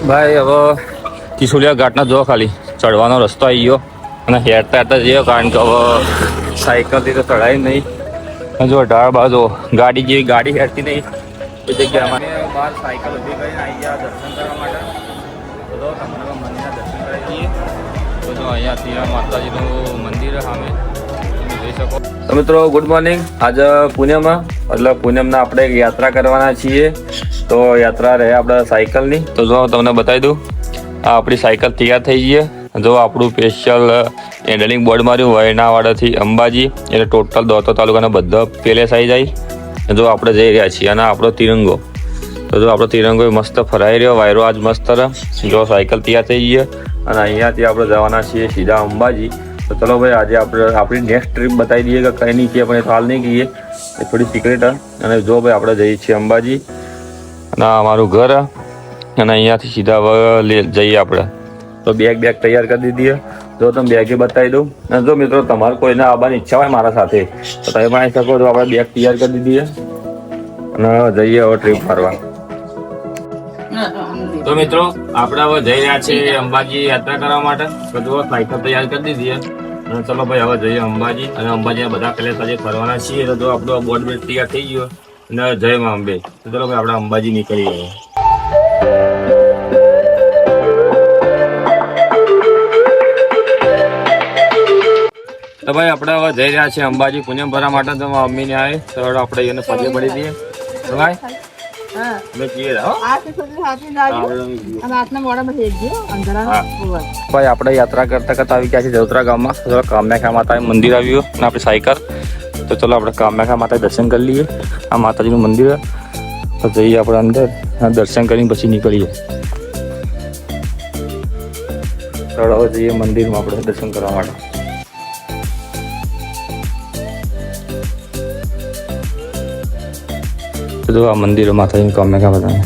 ભાઈ હવે કિશોલિયા ઘાટના જો ખાલી ચડવાનો રસ્તો આવી ગયો અને હેરતા હેરતા જઈએ, કારણ કે હવે સાયકલથી તો ચડાય નહીં. જો ઢાળ બાજુ ગાડી જેવી ગાડી હેરતી નહીં એ જગ્યામાં બહાર સાયકલ ઊભી કરીને આવી ગયા દર્શન કરવા માટે. તો તમને મંદિરના દર્શન કરાવી દઈએ. તો જો અહીંયાથી માતાજીનું મંદિર સામે તમે જોઈ શકો. તો મિત્રો ગુડ મોર્નિંગ. આજે પૂનમમાં એટલે પૂનમના આપણે યાત્રા કરવાના છીએ. તો યાત્રા રહે આપણે સાયકલની. તો જો તમને બતાવી દઉં, આ આપણી સાયકલ તૈયાર થઈ ગઈ. જો આપણું સ્પેશિયલ હેન્ડલિંગ બોર્ડ માર્યું વયનાવાડાથી અંબાજી, એટલે ટોટલ દોતો તાલુકાના બધા પેલેસ આવી જાય. જો આપણે જઈ રહ્યા છીએ અને આપણો તિરંગો, તો જો આપણો તિરંગો મસ્ત ફરાઈ રહ્યો, વાયરો આજ મસ્ત રહે. જો સાયકલ તૈયાર થઈ ગઈ અને અહીંયાથી આપણે જવાના છીએ સીધા અંબાજી. તો ચલો ભાઈ આજે આપણે આપણી નેક્સ્ટ ટ્રીપ બતાવી દઈએ કે કંઈ નહીં કહીએ, પણ એ તો હાલ નહીં કહીએ, એ થોડી સિક્રેટ. અને જો ભાઈ આપણે જઈએ છીએ અંબાજી અને અમારું ઘર, અને અહીંયાથી સીધા જઈએ આપણે. તો બેગ તૈયાર કરી દીધી. જો તમે બેગે બતાવી દઉં. અને જો મિત્રો તમારે કોઈને આવવાની ઈચ્છા હોય મારા સાથે તો તમે પણ આવી શકો. તો આપણે બેગ તૈયાર કરી દીધી અને જઈએ હવે ટ્રીપ મારવા. તો મિત્રો આપણે હવે જઈ રહ્યા છીએ અંબાજી યાત્રા કરવા માટે. તો જો સાયકલ તૈયાર કરી દીધી અને ચલો ભાઈ હવે જઈએ અંબાજી. અને અંબાજીના બધા પેલેસ આજે ફરવાના છીએ. તો જો આપણો બોર્ડ બેટ તૈયાર થઈ ગયો અને જય મા અંબે. તો ચલો ભાઈ આપણે અંબાજી નીકળી ગયા. તો ભાઈ આપણે હવે જઈ રહ્યા છીએ અંબાજી પૂનમ ભરવા માટે. તો મમ્મીને આવે તો આપણે એને પગે પડી દઈએ. તો ભાઈ આપણે યાત્રા કરતા આવી ગયા છીએ જવતરા ગામમાં. કામાખ્યા માતા મંદિર આવ્યું અને આપણી સાયકલ. તો ચલો આપણે કામાખ્યા માતા દર્શન કરી લઈએ. આ માતાજીનું મંદિર. તો જઈએ આપણે અંદર દર્શન કરીને પછી નીકળીએ. ચલો હવે જઈએ મંદિરમાં આપણે દર્શન કરવા માટે. તો આ મંદિરો માતાજીની કામાખ્યા બધાને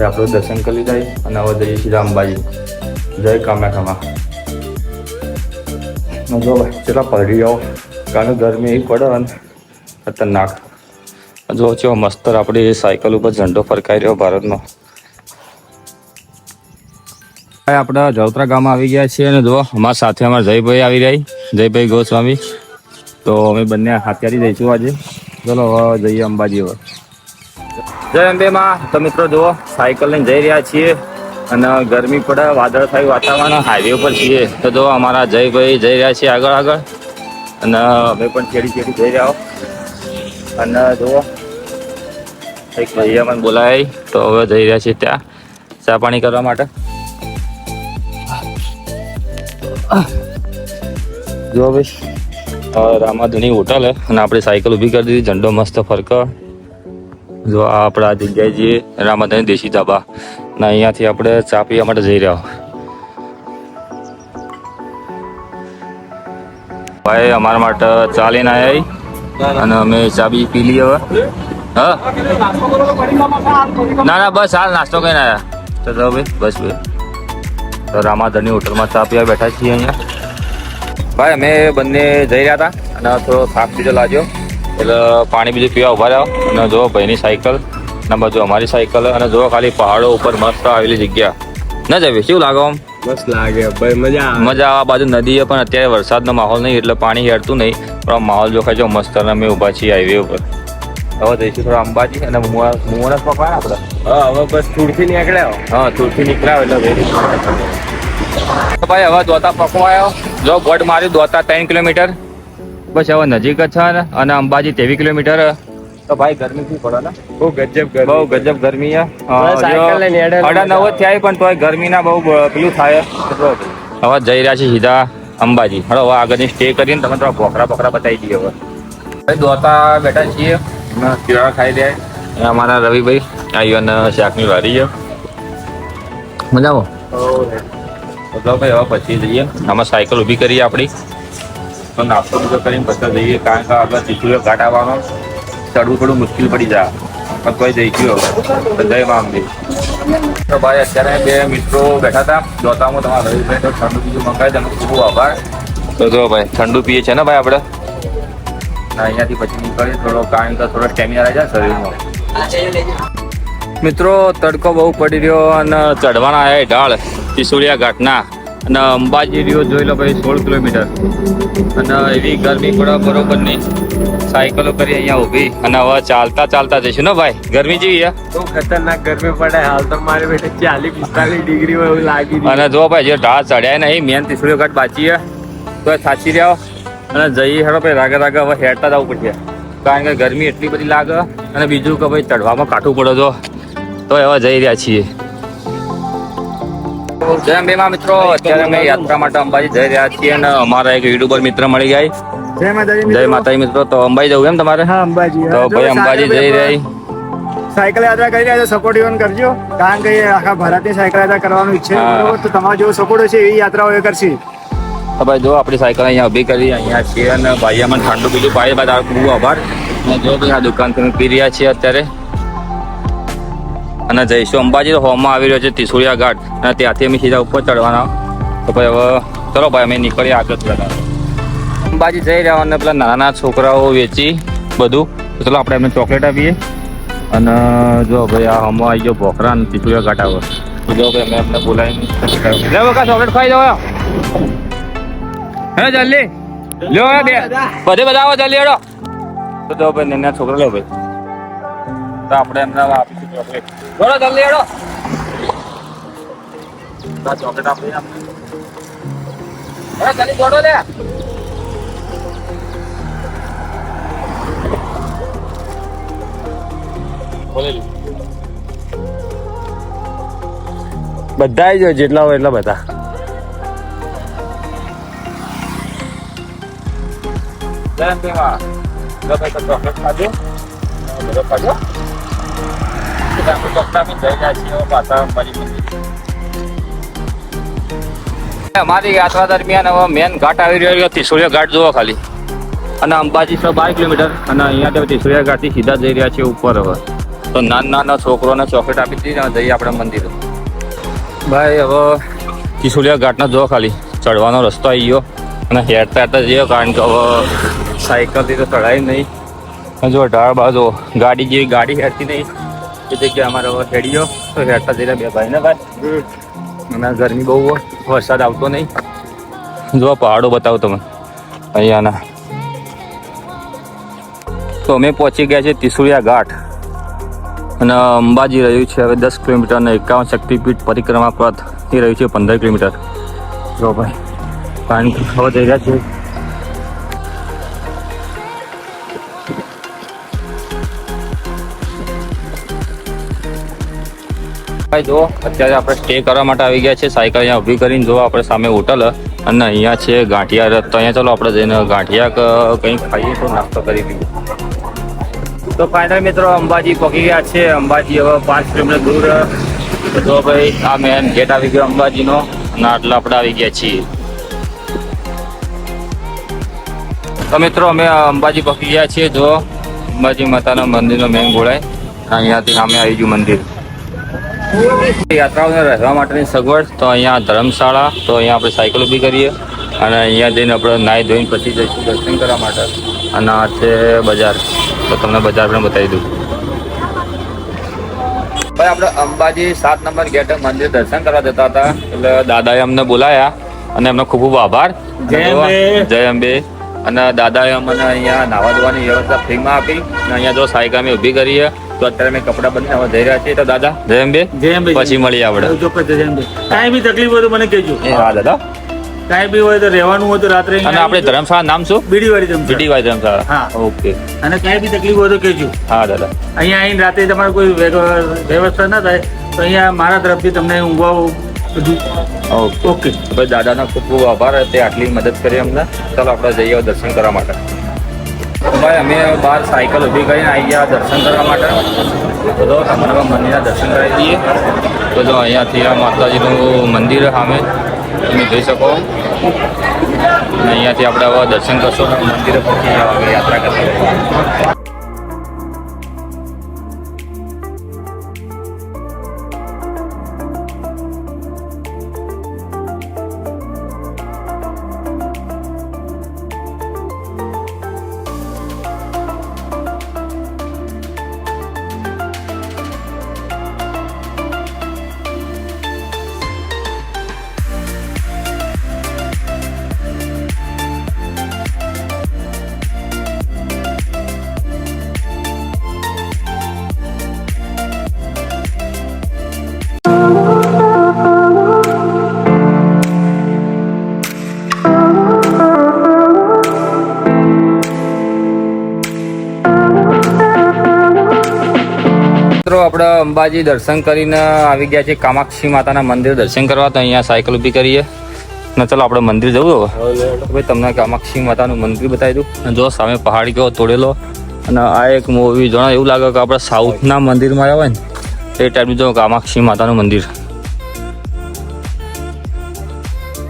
આપણે દર્શન કરી લીધા અને હવે જઈએ સીધા અંબાજી. જય કામાખ્યામાં. જો ભાઈ ચલા પડી જાઓ, કારણ ગરમી એવી પડે ને ખતરનાક. જો છે મસ્ત આપણી સાયકલ ઉપર ઝંડો ફરકાઈ રહ્યો ભારતનો. આપણે જવતરા ગામમાં આવી ગયા છીએ અને જો અમારા સાથે અમારા જયભાઈ આવી રહ્યા, જયભાઈ ગોસ્વામી. તો અમે બંને હાથિયારી જઈશું આજે. ચલો હવે જઈએ અંબાજી. હવે જય અંબે માં. તો મિત્રો જુઓ સાયકલ લઈને જઈ રહ્યા છીએ અને ગરમી પડે, વાદળ થયું વાતાવરણ, હાઈવે ઉપર છીએ. તો જો અમારા જયભાઈ જઈ રહ્યા છીએ આગળ અને અમે પણ ચેડી જઈ રહ્યા. અને જુઓ એક ભાઈ અમને બોલાય તો હવે જઈ રહ્યા છીએ ત્યાં ચા પાણી કરવા માટે. જો ભાઈ રામાધણી હોટલ અને આપણી સાયકલ ઊભી કરી દીધી, ઝંડો મસ્ત ફરક. જો આ આપણે આ જગ્યાએ જઈએ રામાધણી દેશી ધાબા, અને અહીંયાથી આપણે ચા પીવા માટે જઈ રહ્યા. ભાઈ અમારા માટે ચા લઈને આવ્યા અને અમે ચા બી પી લઈએ હવે. હા ના બસ હાલ નાસ્તો કરીને આવ્યા. તો ભાઈ બસ ભાઈ તો રામાધણી હોટલમાં ચા પીવા બેઠા છીએ અહીંયા. ભાઈ અમે બંને જઈ રહ્યા હતા અને થોડો થાક બીજો લાગ્યો એટલે પાણી બીજું પીવા ઉભા રહ્યા. અને જો ભાઈની સાયકલ અને બાજુ અમારી સાયકલ, અને જો ખાલી પહાડો ઉપર મસ્ત આવેલી જગ્યા. ના જાવે કેવું લાગે? આમ મસ્ત લાગે ભાઈ, મજા આ બાજુ નદી છે, પણ અત્યારે વરસાદનો માહોલ નહીં એટલે પાણી હેરતું નહીં, પણ માહોલ જો ખાઈ મસ્ત. અને અમે ઊભા છીએ હાઈવે ઉપર. હવે જઈશું થોડા અંબાજી અને મુવાના પકવાય આપણે. હા હવે બસ થૂરથી નીકળ્યા. હા થૂરથી નીકળ્યા એટલે ભાઈ હવે દોતા પકવાયો. જો બોર્ડ માર્યું દોતા 3 કિલોમીટર, બસ હવે નજીક જ છે ને. અને અંબાજી 23 કિલોમીટર. તો ભાઈ ગરમી શું પડે ને, બહુ ગજબ ગરમી છે. સાયકલ લઈને 8:30 જ થયા પણ તોય ગરમીના બહુ પેલું થાય. હવે જઈ રહ્યા છીએ સીધા અંબાજી. હવે આગળની સ્ટે કરીને તમે થોડા પોખરા બતાવી દઈએ. હવે ભાઈ દોતા બેઠા છીએ, શિરાળા ખાઈ રહ્યા. અમારા રવિભાઈ આવ્યો અને શાકની વારી છે. મજામાં? તો ભાઈ હવે પછી જઈએ. આમાં સાયકલ ઊભી કરીએ આપણી, તો નાસ્તો બીજો કરીને પછી જઈએ, કારણ કે આગળ ચીચું ઘાટ આવવાનો, ચડવું થોડું મુશ્કેલ પડી જાય. પણ તોય જઈશું હવે. તો જય મા અંબે. તો ભાઈ અત્યારે બે મિત્રો બેઠા હતા દોતામાં. તમારા રવિભાઈ તો ઠંડુ બીજું મંગાવી તેનો ખૂબ આભાર. તો જો ભાઈ ઠંડુ પીએ છે ને ભાઈ આપણે. અહીંયાથી પછી નીકળીએ થોડો, કારણ કે થોડો સ્ટેમિના રહી જાય શરીરમાં. મિત્રો તડકો બહુ પડી રહ્યો અને ચઢવાના આવ્યા ઢાળ ત્રિશુળિયા ઘાટના અને અંબાજી રહ્યો જોઈ લો ભાઈ 16 કિલોમીટર અને એવી ગરમી પડે બરોબર નહીં. સાયકલો કરી અહીંયા ઊભી અને હવે ચાલતા ચાલતા જઈશું ને ભાઈ. ગરમી જેવી તો ખતરનાક ગરમી પડે હાલ તો મારે બેઠે 40-45 ડિગ્રી હોય એવું લાગી રહ્યું. અને જો ભાઈ જે ઢાળ ચડ્યા નહીં મેન ત્રિશુળિયા ઘાટ બાકી છે તો એ થાચી રહ્યો અને જઈએ હેડો ભાઈ રાગે રાગે હવે હેડતા જવું પડશે કારણ કે ગરમી એટલી બધી લાગે અને બીજું કે ભાઈ ચડવામાં કાઠું પડે તો હવે જઈ રહ્યા છીએ. જય અંબેમાં મિત્રો, અત્યારે અમે યાત્રા માટે અંબાજી જઈ રહ્યા છીએ અને અમારા એક યુટ્યુબર મિત્ર મળી ગયા. જય માતાજી જય માતાજી મિત્રો. તો અંબાજી જવું એમ તમારે? હા અંબાજી. તો ભાઈ અંબાજી જઈ રહી સાયકલ યાત્રા કરી રહ્યા છો, સપોર્ટ ઇવન કરજો કારણ કે આખા ભારતની સાયકલ યાત્રા કરવાનું ઈચ્છે હા. બરોબર, તો તમારો જેવો સપોર્ટ હશે એવી યાત્રાઓ એ કરશે. તો ભાઈ જો આપણી સાયકલ અહીંયા ઊભી કરી અહીંયા છીએ અને ભાઈ અમને ઠંડુ બીજું પાડી બાદ બહુ આભાર. અને જો ભાઈ આ દુકાનથી અમે પી રહ્યા છીએ અત્યારે અને જઈશું અંબાજી. તો હોમમાં આવી રહ્યો છે ત્રિશુળિયા ઘાટ અને ત્યાંથી અમે સીધા ઉપર ચડવાના. તો ભાઈ હવે ચલો ભાઈ અમે નીકળીએ આગળ જતા. અંબાજી જઈ રહ્યા અને પેલા નાના છોકરાઓ વેચી બધું. તો ચલો આપણે એમને ચોકલેટ આપીએ અને જો ભાઈ આ હોમમાં આવી ગયો ભોખરા અને ત્રિશુળિયા ઘાટ આવે. તો જો ભાઈ અમે એમને બોલાવીને લે બકા ચોકલેટ ખાઈ જાવ હે જલ્દી લ્યો બે બધા આવો જલ્દી હેડો. તો જો ભાઈ નાના છોકરા લો ભાઈ તો આપણે એમને આપીશું ચોકલેટ. બોલો જલ્દી હેડો. ચોકલેટ આપી જલ્દી દોડો લે. બધા આવી જાય જેટલા હોય એટલા બધા. ચોકલેટ ખાજો બધો ખાજો. અમારી યાત્રા દરમિયાન હવે મેન ઘાટ આવી રહ્યો ત્રિશુળિયા ઘાટ જોવો ખાલી અને અંબાજી 12 કિલોમીટર અને અહીંયા ત્રિશુળિયા ઘાટથી સીધા જઈ રહ્યા છીએ ઉપર. હવે તો નાના છોકરોને ચોકલેટ આપી દીધી અને જઈએ આપણે મંદિર. ભાઈ હવે ત્રિશુળિયા ઘાટના જોવો ખાલી ચડવાનો રસ્તો આવી ગયો અને હેરતા હેરતા જઈએ કારણ કે હવે સાયકલથી તો ચડાય નહીં. જો ઢાળ બાજુ ગાડી જેવી ગાડી હેરતી નહીં એ જગ્યાએ અમારે હવે હેડીઓ તો હેરતા જઈ રહ્યા બે ભાઈ ને ભાઈ. અને ગરમી બહુ હોય, વરસાદ આવતો નહીં. જો પહાડો બતાવો તમે અહીંયાના. તો અમે પહોંચી ગયા છીએ ત્રિશુળિયા ઘાટ અને અંબાજી રહ્યું છે હવે 10 કિલોમીટર અને 51 શક્તિપીઠ પરિક્રમા પથ એ રહ્યું છે 15 કિલોમીટર. જો ભાઈ કારણ કે હવે જઈ રહ્યા છે. ભાઈ જો અત્યારે આપણે સ્ટે કરવા માટે આવી ગયા છે. સાયકલ અહીંયા ઊભી કરીને જો આપણે સામે હોટલ અને અહીંયા છે ગાંઠિયા. તો અહીંયા ચાલો આપણે જઈને ગાંઠિયા કંઈ ખાઈએ તો નાસ્તો કરી લઈએ. તો ફાઇનલ મિત્રો અંબાજી પહોંચી ગયા છે. અંબાજી હવે 5 કિલોમીટર દૂર. તો ભાઈ આ મેન ગેટ આવી ગયો અંબાજીનો અને આટલા આપણે આવી ગયા છીએ. તો મિત્રો અમે અંબાજી પહોંચી ગયા છીએ. જો અંબાજી માતાના મંદિરનો મેન ગોળાય અહીંયાથી સામે આવી ગયું મંદિર. યાત્રાઓને રહેવા માટેની સગવડ તો અહીંયા ધર્મશાળા. તો અહીંયા આપણે સાયકલ ઊભી કરીએ અને અહીંયા જઈને આપણે નાહી ધોઈને પછી જઈશું દર્શન કરવા માટે. અને આ છે બજાર. તો તમને બજાર પણ બતાવી દઉં. ભાઈ આપણે અંબાજી 7 નંબર ગેટે મંદિર દર્શન કરવા જતા હતા એટલે દાદાએ અમને બોલાયા અને એમનો ખૂબ ખૂબ આભાર. જય અંબે. અને દાદાએ અમને અહીંયા નાવા ધોવાની વ્યવસ્થા ફ્રીમાં આપી અને અહીંયા જો સાયકલ અમે ઊભી કરીએ તો અત્યારે અમે કપડાં બદલાવા જઈ રહ્યા છીએ. તો દાદા જય અંબે. પછી મળીએ આપણે. કાંઈ બી તકલીફ હોય તો મને કહેજો. હા દાદા. કાંઈ બી હોય તો રહેવાનું હોય તો રાત્રે અને આપણે ધર્મશાળા નામ શું? બીડીવાળી ધર્મશાળા. બીડીવાય ધર્મશાળા. હા. ઓકે. અને કાંઈ બી તકલીફ હોય તો કહેજો. હા દાદા. અહીંયા આવીને રાતે તમારે કોઈ વ્યવસ્થા ના થાય તો અહીંયા મારા તરફથી તમને ઊંઘવા બધું. ઓકે. ભાઈ દાદાનો ખૂબ ખૂબ આભાર. તે આટલી મદદ કરી અમને. ચાલો આપણે જઈએ દર્શન કરવા માટે. ભાઈ અમે બહાર સાયકલ ઊભી કરીને આવી ગયા દર્શન કરવા માટે. તો જો તમને મંદિરના દર્શન કરાવી દઈએ. તો જો અહીંયાથી આ માતાજીનું મંદિર સામે તમે જોઈ શકો. અને અહીંયાથી આપણે હવે દર્શન કરશો અને મંદિરે પહોંચી યાત્રા કરશો. અંબાજી દર્શન કરીને આવી ગયા છે કામાક્ષી માતાના મંદિર દર્શન કરવા. તો અહીંયા સાયકલ ઊભી કરીએ ને ચલો આપણે મંદિર જવું હવે. ભાઈ તમને કામાક્ષી માતાનું મંદિર બતાવી દઉં. અને જો સામે પહાડ કેવો તોડેલો. અને આ એક મૂવી જોણા એવું લાગે કે આપણે સાઉથના મંદિરમાં આવ્યા હોય ને એ ટાઈપનું જો કામાક્ષી માતાનું મંદિર.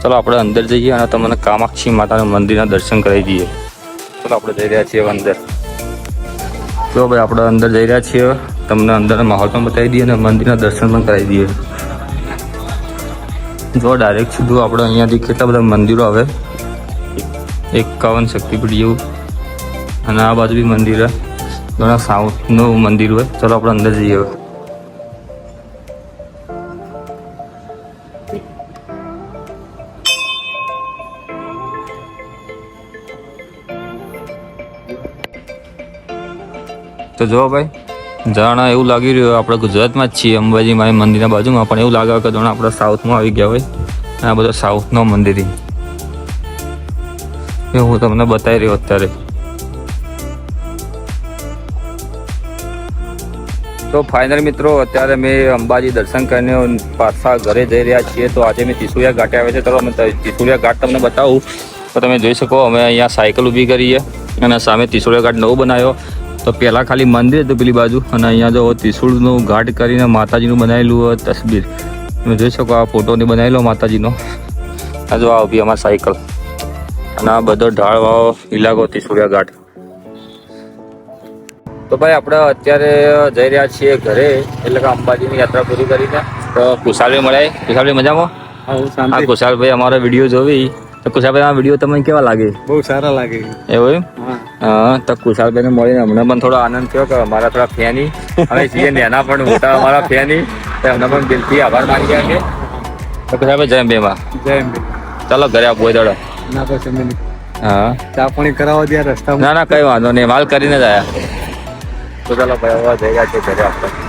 ચલો આપણે અંદર જઈએ અને તમને કામાક્ષી માતાના મંદિરના દર્શન કરાવી દઈએ. ચલો આપણે જઈ રહ્યા છીએ અંદર. જો ભાઈ આપણે અંદર જઈ રહ્યા છીએ, તમને અંદર માહોલ પણ બતાવી દઈએ અને મંદિરના દર્શન પણ કરાવી દઈએ. જો ડાયરેક્ટ સીધું આપણે અહીંયાથી કેટલા બધા મંદિરો આવે, 51 શક્તિપીઠ જેવું. અને આ બાજુ બી મંદિર છે, ઘણા સાઉથનું મંદિર હોય. ચલો આપણે અંદર જઈએ હવે. તો જો ભાઈ જાણા એવું લાગી રહ્યું આપણે ગુજરાતમાં જ છીએ, અંબાજી માઈ મંદિરના બાજુમાં. પણ એવું લાગે કે જાણે આપણે સાઉથમાં આવી ગયા હોય. આ બધો સાઉથનો મંદિર એ હું તમને બતાવી રહ્યો અત્યારે. તો ફાઇનલ મિત્રો અત્યારે મેં અંબાજી દર્શન કરીને પાછા ઘરે જઈ રહ્યા છીએ. તો આજે મેં ત્રિશુલિયા ઘાટે આવે છે. ચલો અમે ત્રિશુલિયા ઘાટ તમને બતાવું. તો તમે જોઈ શકો અમે અહીંયા સાયકલ ઊભી કરીએ અને સામે ત્રિશુલિયા ઘાટ નવો બનાવ્યો. તો પહેલાં ખાલી મંદિર હતું પેલી બાજુ, અને અહીંયા જો ત્રિશુળનું ઘાટ કરીને માતાજીનું બનાવેલું તસવીર તમે જોઈ શકો. આ ફોટોની બનાવેલો માતાજીનો. આ જો આ ઊભી અમારી સાયકલ અને આ બધો ઢાળવાળો ઇલાકો ત્રિશુલિયા ઘાટ. તો ભાઈ આપણે અત્યારે જઈ રહ્યા છીએ ઘરે, એટલે કે અંબાજીની યાત્રા પૂરી કરીને. તો કુશાલભાઈ મળ્યા. કુશાલભાઈ મજામાં? હા કુશાલભાઈ અમારો વિડીયો જોવી. તો કુશાલભાઈ આ વિડીયો તમને કેવા લાગે? બહુ સારા લાગે. એવું એમ? હા. તો કુશાલભાઈને મળીને હમણાં પણ થોડો આનંદ થયો કે અમારા થોડા ફેની અમે છીએ નાના પણ મોટા અમારા ફેની, તો એમને પણ દિલથી આભાર માની ગયા છે. તો કુશાલભાઈ જય અંબેમાં. જય અંબે. ચાલો ઘરે આપવો દડો. ના પછી અમે હા ચા પાણી કરાવવા ત્યાં રસ્તા. ના ના કઈ વાંધો નહીં, માલ કરીને જ આવ્યા. તો ચાલો ભાઈ હવે જઈ રહ્યા છે ઘરે આપણે.